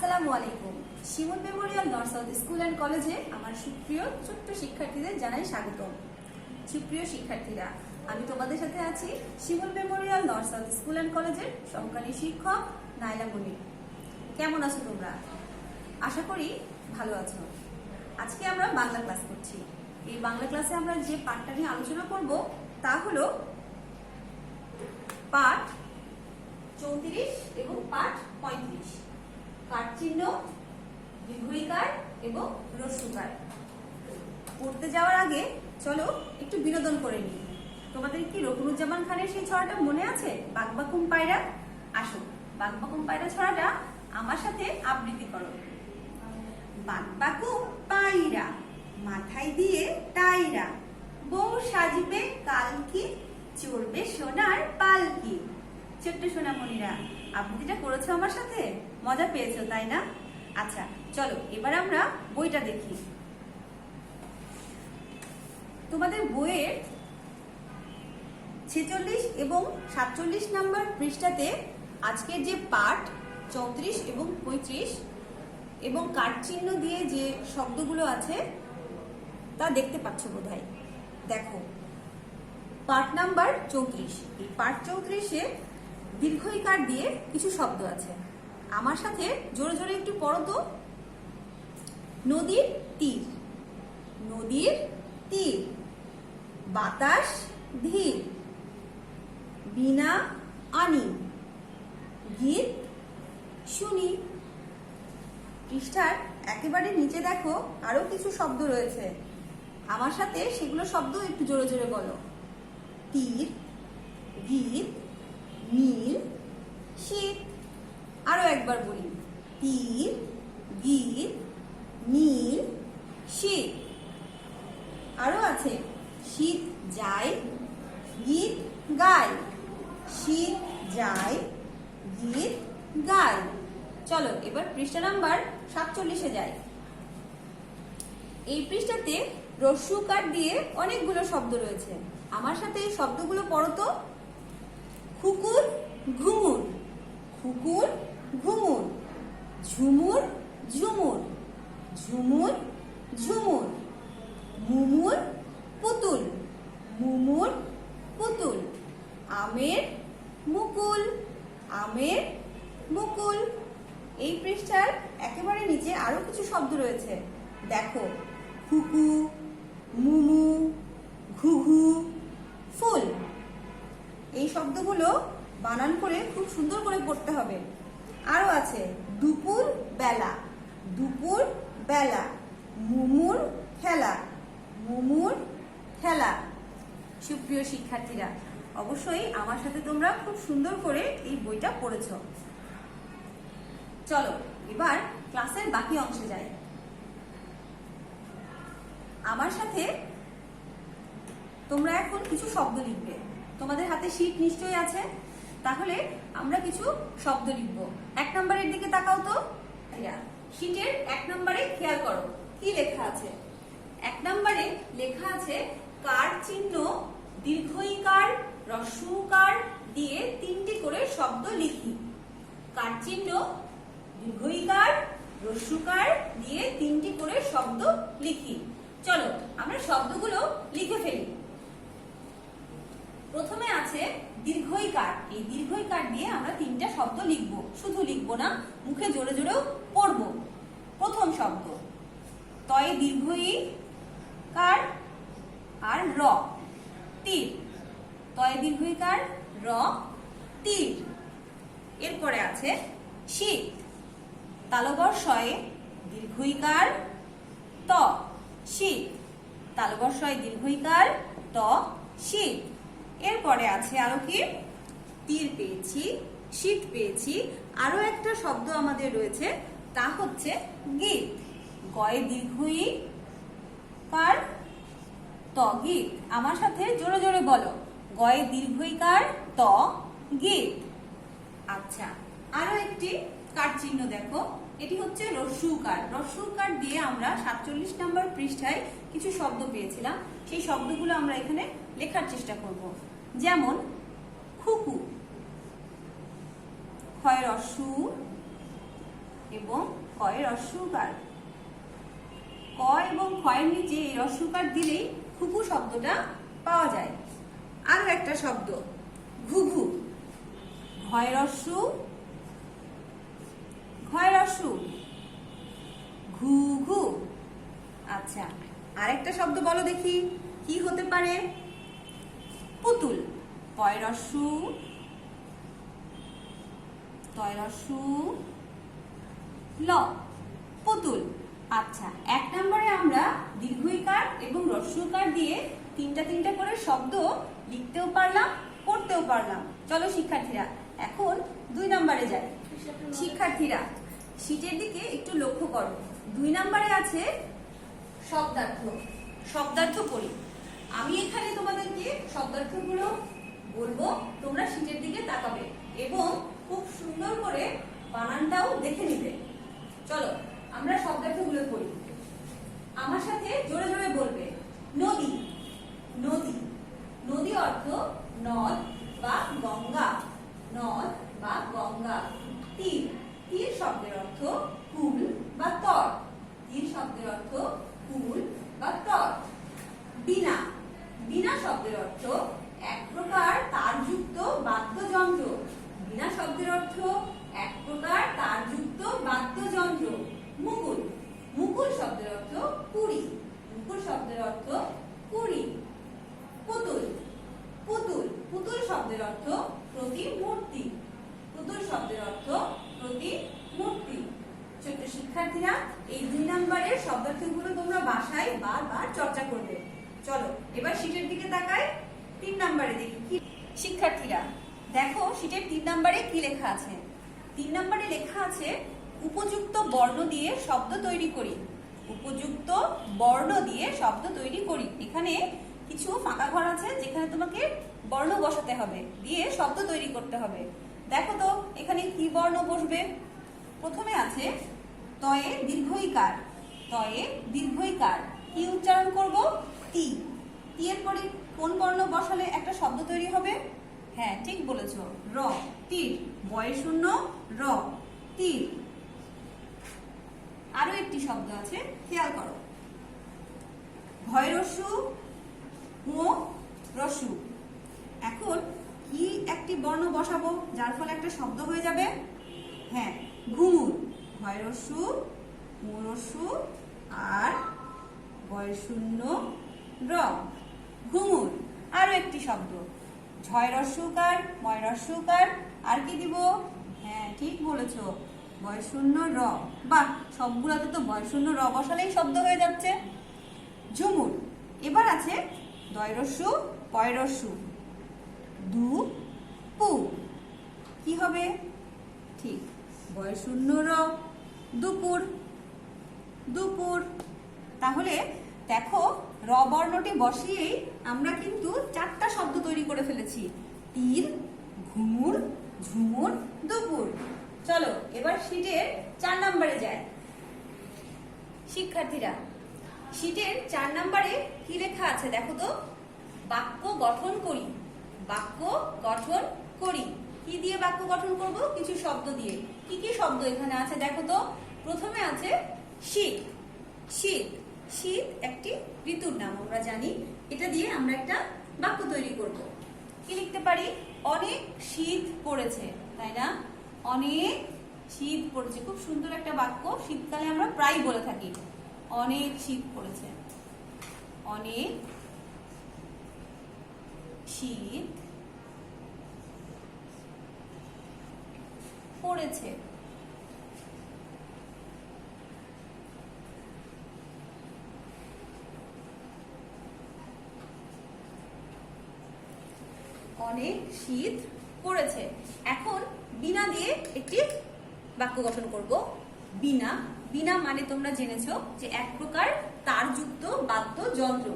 আসসালামু আলাইকুম। Shimul memorial north south school and কলেজে আমার সুপ্রিয় ছোট্ট শিক্ষার্থীদের জানাই স্বাগতম। সুপ্রিয় শিক্ষার্থীরা, আমি তোমাদের সাথে আছি Shimul memorial north south school and কলেজের সহকারী শিক্ষক নাইলা মুনির। কেমন আছো তোমরা? আশা করি ভালো আছো। আজকে আমরা বাংলা ক্লাস করছি। এই বাংলা ক্লাসে আমরা যে পাঠটা নিয়ে আলোচনা করব তা হলো পাঠ 34 এবং পাঠ 35। কার চিহ্ন, দীর্ঘইকার এবং হ্রস্বইকার। পড়তে যাওয়ার আগে চলো একটু বিনোদন করে নিই। তোমাদের কি রকুনুজ্জামান খানের সেই ছড়াটা মনে আছে, বাঘবাকুম পায়রা? আসো, বাঘবাকুম পায়রা ছড়াটা আমার সাথে আবৃত্তি করো। বাঘবাকুম পায়রা, মাথায় দিয়ে টায়রা, বউ সাজবে কালকি, চড়বে সোনার পালকি। ছোট্ট সোনামণিরা, আবৃত্তিটা করেছো আমার সাথে, মজা পেয়েছো তাই না? আচ্ছা চলো এবার আমরা বইটা দেখি। তোমাদের বইয়ের 46 এবং 47 নম্বর পৃষ্ঠাতে আজকের যে পাঠ 34 এবং 35 এবং কাঠ চিহ্ন দিয়ে যে শব্দগুলো আছে তা দেখতে পাচ্ছ বোধহয়। দেখো, পাঠ নাম্বার 34। এই পাঠ 34-এ দীর্ঘইকার দিয়ে কিছু শব্দ আছে। আমার সাথে জোরে জোরে একটু পড়ো তো। নদীর তীর, নদীর তীর, বাতাস ধীর, বীণা আনি, গীত শুনি। পৃষ্ঠার একেবারে নিচে দেখো আরো কিছু শব্দ রয়েছে। আমার সাথে সেগুলো শব্দ একটু জোরে জোরে বলো। তীর, গীত, নীল, শীত। আরো একবার বলি, তীর, গীত, নীল, শীত। আরো আছে, শীত যায়, গীত গায়, শীত যায়, গীত গায়। চলো এবার পৃষ্ঠা নাম্বার 47-এ যাই। এই পৃষ্ঠাতে হ্রস্বইকার দিয়ে অনেকগুলো শব্দ রয়েছে। আমার সাথে এই শব্দগুলো পড়ো তো। খুকুর ঘুমুর, খুকুর ঘুমুর, ঝুমুর ঝুমুর, ঝুমুর ঝুমুর, মুমুর পুতুল, মুমুর পুতুল, আমের মুকুল, আমের মুকুল। এই পৃষ্ঠার একেবারে নিচে আরো কিছু শব্দ রয়েছে। দেখো, খুকু, মুমু, ঘুঘু, ফুল। এই শব্দগুলো বানান করে খুব সুন্দর করে পড়তে হবে। আরো আছে, দুপুর বেলা, দুপুর বেলা, মুমুর খেলা, মুমুর খেলা। সুপ্রিয় শিক্ষার্থীরা, অবশ্যই আমার সাথে তোমরা খুব সুন্দর করে এই বইটা পড়েছো। চলো এবার ক্লাসের বাকি অংশে যাই। আমার সাথে তোমরা এখন কিছু শব্দ লিখবে। তোমাদের হাতে শীট নিশ্চয়ই আছে, তাহলে আমরা কিছু শব্দ লিখবো। 1 নম্বরের দিকে তাকাও তো। শীটের 1 নম্বরে খেয়াল করো কি লেখা আছে। 1 নম্বরে লেখা আছে কার চিহ্ন, দীর্ঘইকার, হ্রস্বইকার দিয়ে 3টি করে শব্দ লিখি। কার চিহ্ন, দীর্ঘইকার, হ্রস্বইকার দিয়ে 3টি করে শব্দ লিখি। চলো আমরা শব্দগুলো লিখে ফেলি। প্রথমে আছে দীর্ঘইকার। এই দীর্ঘইকার দিয়ে আমরা 3টা শব্দ লিখব। শুধু লিখবো না, মুখে জোরে জোরেও পড়ব। প্রথম শব্দ তয়ে দীর্ঘইকার আর র, তীর। তয়ে দীর্ঘইকার, র, তীর। এরপরে আছে শীত। তালবর শয়ে দীর্ঘইকার, ত, শীত। তালবর শয়ে দীর্ঘইকার, ত, শীত। এরপরে আছে আরো কি, তীর পেয়েছি, শীত পেয়েছি। আরো একটা শব্দ আমাদের রয়েছে, তা হচ্ছে গীত। গয়ে দীর্ঘইকার, ত, গীত। আমার সাথে জোরে জোরে বলো, গয়ে দীর্ঘইকার, ত, গীত। আচ্ছা, আরো একটি কার চিহ্ন দেখো, এটি হচ্ছে হ্রস্বইকার। হ্রস্বইকার দিয়ে আমরা 47 নম্বর পৃষ্ঠায় কিছু শব্দ পেয়েছিলাম। সেই শব্দগুলো আমরা এখানে লেখার চেষ্টা করব। যেমন খুকু, ক্ষয় রস্যু, এবং কয়ের রস্যকার। ক এবং ক্ষয়ের নিচে এই রস্যকার দিলেই ঘুঘু শব্দটা পাওয়া যায়। আরো একটা শব্দ ঘুঘু, ঘয় রস্যু, ঘয় রস্যু, ঘুঘু। আচ্ছা, আরেকটা শব্দ বলো দেখি কি হতে পারে? পুতুল, পয় রস্যু, তয় রস্যু, ল, পুতুল। আচ্ছা, 1 নম্বরে আমরা দীর্ঘইকার এবং হ্রস্বইকার দিয়ে তিনটা করে শব্দ লিখতেও পারলাম, পড়তেও পারলাম। চলো শিক্ষার্থীরা এখন 2 নম্বরে যাই। শিক্ষার্থীরা শীটের দিকে একটু লক্ষ্য করো। 2 নম্বরে আছে শব্দার্থ। শব্দার্থ পড়ি। আমি এখানে তোমাদেরকে শব্দার্থগুলো বলবো, তোমরা শীটের দিকে তাকাবে এবং খুব সুন্দর করে বানানটাও দেখে নিবে। চলো আমরা শব্দার্থগুলো পড়ি। আমার সাথে জোরে জোরে বলবে। নদী, নদী, নদী অর্থ নদ বা গঙ্গা, নদ বা গঙ্গা। তীর, তীর শব্দের অর্থ কুল বা তট, তীর শব্দের অর্থ কুল বা তট। বীণা, বীণা শব্দের অর্থ এক প্রকার তারযুক্ত বাদ্যযন্ত্র, বীণা শব্দের অর্থ এক প্রকার তারযুক্ত বাদ্যযন্ত্র। মুকুল, মুকুল শব্দের অর্থ কুড়ি, মুকুল শব্দের অর্থ কুড়ি। পুতুল, পুতুল, পুতুল শব্দের অর্থ প্রতিমূর্তি, পুতুল শব্দের অর্থ প্রতিমূর্তি। ছোট্ট শিক্ষার্থীরা এই 2 নম্বরের শব্দার্থগুলো তোমরা বাসায় বারবার চর্চা করবে। চলো এবার শীটের দিকে তাকাই। 3 নম্বরে দেখি কি। শিক্ষার্থীরা দেখো শীটের 3 নম্বরে কি লেখা আছে। 3 নম্বরে লেখা আছে উপযুক্ত বর্ণ দিয়ে শব্দ তৈরি করি, উপযুক্ত বর্ণ দিয়ে শব্দ তৈরি করি। এখানে কিছু ফাঁকা ঘর আছে যেখানে তোমাকে বর্ণ বসাতে হবে, দিয়ে শব্দ তৈরি করতে হবে। দেখো তো এখানে কি বর্ণ বসবে। প্রথমে আছে তয়ে দীর্ঘইকার, তয়ে দীর্ঘইকার। কি উচ্চারণ করব? তি। তি এর পরে কোন বর্ণ বসালে একটা শব্দ তৈরি হবে? হ্যাঁ ঠিক বলেছো, র, তীর। বয় শূন্য র, তীর। আরো একটি শব্দ আছে, খেয়াল করো। ভয় রস্যু, ও রস্যু। এখন কি একটি বর্ণ বসাবো যার ফলে একটা শব্দ হয়ে যাবে? হ্যাঁ, ঘুঙুর। ভয় রস্যু, ও রস্যু আর বয় শূন্য র, ঘুঙুর। আরো একটি শব্দ ঝয় রস্যকার, ময় রস্যকার। আর কি দিব? হ্যাঁ ঠিক বলেছো, বয় শূন্য র। বাহ, সবগুলোতে তো বয় শূন্য র বসালেই শব্দ হয়ে যাচ্ছে। ঝুমুর। এবার আছে দয় রস্যু, পয় রস্যু, দু পু। কি হবে? ঠিক, বয় শূন্য র, দুপুর, দুপুর। তাহলে দেখো র বর্ণটি বসিয়েই আমরা কিন্তু 4টা শব্দ তৈরি করে ফেলেছি। তীর, ঘুমুর, ঝুমুর, দুপুর। চলো এবার শীটের 4 নম্বরে যাই। শিক্ষার্থীরা শীটের 4 নম্বরে কি লেখা আছে দেখো তো। বাক্য গঠন করি, বাক্য গঠন করি। কি দিয়ে বাক্য গঠন করব? কিছু শব্দ দিয়ে। কি কি শব্দ এখানে আছে দেখো তো। প্রথমে আছে শীত, শীত, শীত একটি ঋতুর নাম আমরা জানি। এটা দিয়ে আমরা একটা বাক্য তৈরি করব। কি লিখতে পারি? অনেক শীত পড়েছে, তাই না? অনেক শীত পড়েছে, খুব সুন্দর একটা বাক্য। শীতকালে আমরা প্রায় বলে থাকি অনেক শীত পড়েছে, অনেক শীত পড়েছে। অনেক শীত পড়েছে। এখন বীণা দিয়ে একটি বাক্য গঠন করব। বীণা, বীণা মানে তোমরা জেনেছো যে এক প্রকার তারযুক্ত বাদ্যযন্ত্র।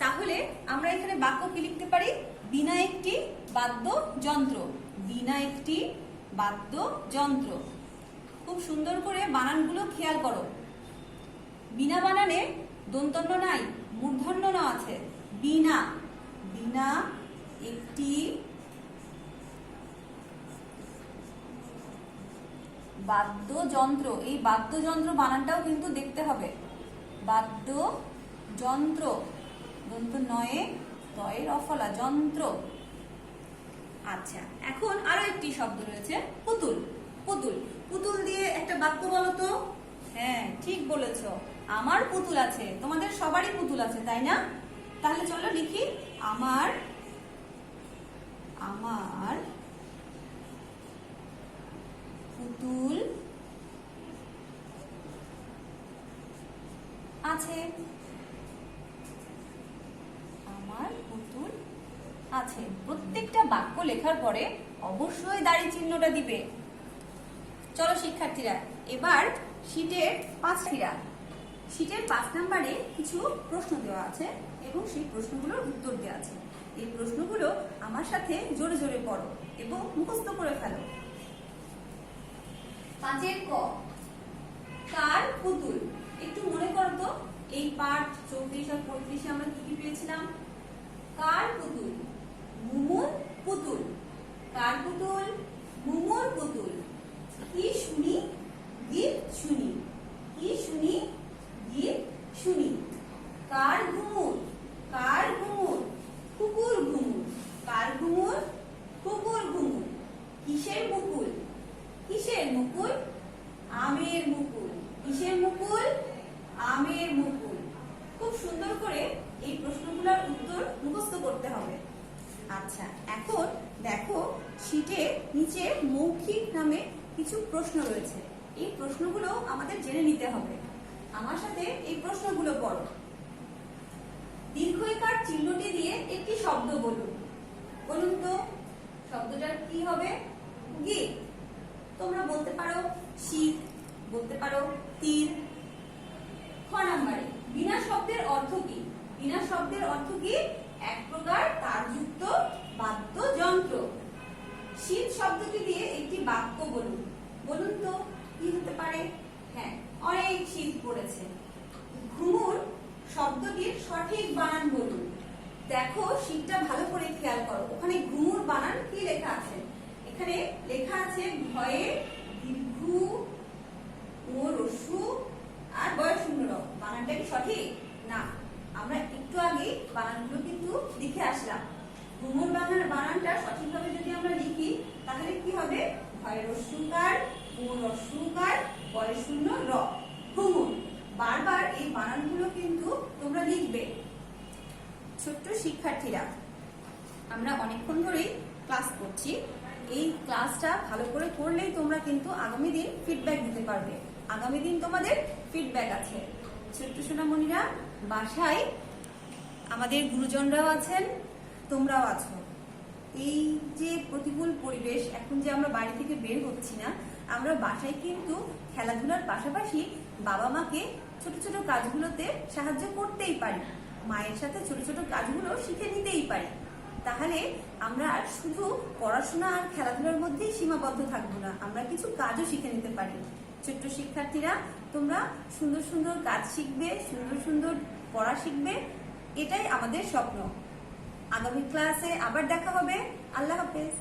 তাহলে আমরা এখানে বাক্য কি লিখতে পারি? বীণা একটি বাদ্যযন্ত্র, বীণা একটি বাদ্যযন্ত্র। খুব সুন্দর করে বানানগুলো খেয়াল করো। বীণা বানানে দন্তন্য নাই, মূর্ধন্য ন আছে। বীণা, বীণা একটি বাদ্যযন্ত্র, এই বাদ্যযন্ত্র বানানটাও কিন্তু দেখতে হবে। বাদ্যযন্ত্র, দন্ত নয়ে তয়ে রফলা, যন্ত্র। আচ্ছা, এখন আরো একটি শব্দ রয়েছে পুতুল। পুতুল, পুতুল দিয়ে একটা বাক্য বলো তো। হ্যাঁ, ঠিক বলেছো, আমার পুতুল আছে। তোমাদের সবারই পুতুল আছে, তাই না? তাহলে চলো লিখি, আমার পুতুল আছে। আমার পুতুল আছে। প্রত্যেকটা বাক্য লেখার পরে অবশ্যই দাড়ি চিহ্নটা দিবে। চলো শিক্ষার্থীরা, এবার শীটের 5 নম্বরে কিছু প্রশ্ন দেওয়া আছে এবং সেই প্রশ্নগুলোর উত্তর দেওয়া আছে। এই প্রশ্নগুলো আমার সাথে জোরে জোরে পড়ো এবং মুখস্থ করে ফেলো। 5 ক, কার পুতুল? একটু মনে করো তো, এই পাঠ 34 আর 35 আমরা কি কি পেয়েছিলাম? কার পুতুল? মুমুর পুতুল। কার পুতুল? মুমুর পুতুল। কি শুনি? গীত শুনি। কি শুনি? গীত শুনি। কার ঘুমুর? কার ঘুমুর? কুকুর ঘুমুর। কার ঘুমুর? কুকুর ঘুমুর। কিসের মুকুল? কিসের মুকুল? আমের মুকুল। কিসের মুকুল? আমের মুকুল। খুব সুন্দর করে এই প্রশ্নগুলোর উত্তর মুখস্থ করতে হবে। আচ্ছা, এখন দেখো শীটে নিচে মৌখিক নামে কিছু প্রশ্ন রয়েছে। এই প্রশ্নগুলো আমাদের জেনে নিতে হবে। আমার সাথে এই প্রশ্নগুলো পড়ো। দীর্ঘইকার চিহ্নটি দিয়ে একটি শব্দ বলুন। বলুন তো, শব্দটার কি হবে? গীত। তোমরা বলতে পারো শীত, বলতে পারো তীর। খ নম্বরে, বিনা শব্দের অর্থ কি? বিনা শব্দের অর্থ কি? এক প্রকার তারযুক্ত বাদ্যযন্ত্র। শীত শব্দটি দিয়ে একটি বাক্য বলুন। বলুন তো কি হতে পারে? হ্যাঁ, অনেক শীত পড়েছে। ঘুমুর শব্দটির সঠিক বানান বলুন। দেখো শীতটা ভালো করে খেয়াল করো, ওখানে ঘুমুর বানান কি লেখা আছে? এখানে লেখা আছে ভয়ে দীর্ঘ ও রস্যু আর বয় শূন্য র। বানানটা কি সঠিক? না। আমরা একটু আগে বানানগুলো কিন্তু লিখে আসলাম। ঘুমুর বানানটা সঠিকভাবে যদি আমরা লিখি তাহলে কি হবে? ভয় রস্যুকার, ও রস্যুকার, বয় শূন্য র, ঘুমুর। বারবার এই বানানগুলো কিন্তু তোমরা লিখবে। ছোট্ট শিক্ষার্থীরা, আমরা অনেকক্ষণ ধরেই ক্লাস করছি। এই ক্লাসটা ভালো করে করলেই তোমরা কিন্তু আগামী দিন ফিডব্যাক দিতে পারবে। আগামী দিন তোমাদের ফিডব্যাক আছে। ছোট্ট সোনামণিরা, বাসায় আমাদের গুরুজনরাও আছেন, তোমরাও আছো। এই যে প্রতিকূল পরিবেশ, এখন যে আমরা বাড়ি থেকে বের হচ্ছি না, আমরা বাসায় কিন্তু খেলাধুলার পাশাপাশি বাবা মাকে ছোট ছোট কাজগুলোতে সাহায্য করতেই পারি। মায়ের সাথে ছোট ছোট কাজগুলো শিখে নিতেই পারি। তাহলে আমরা আর শুধু পড়াশোনা আর খেলাধুলার মধ্যেই সীমাবদ্ধ থাকবো না, আমরা কিছু কাজও শিখে নিতে পারি। ছোট্ট শিক্ষার্থীরা, তোমরা সুন্দর সুন্দর কাজ শিখবে, সুন্দর সুন্দর পড়া শিখবে, এটাই আমাদের স্বপ্ন। আগামী ক্লাসে আবার দেখা হবে। আল্লাহ হাফেজ।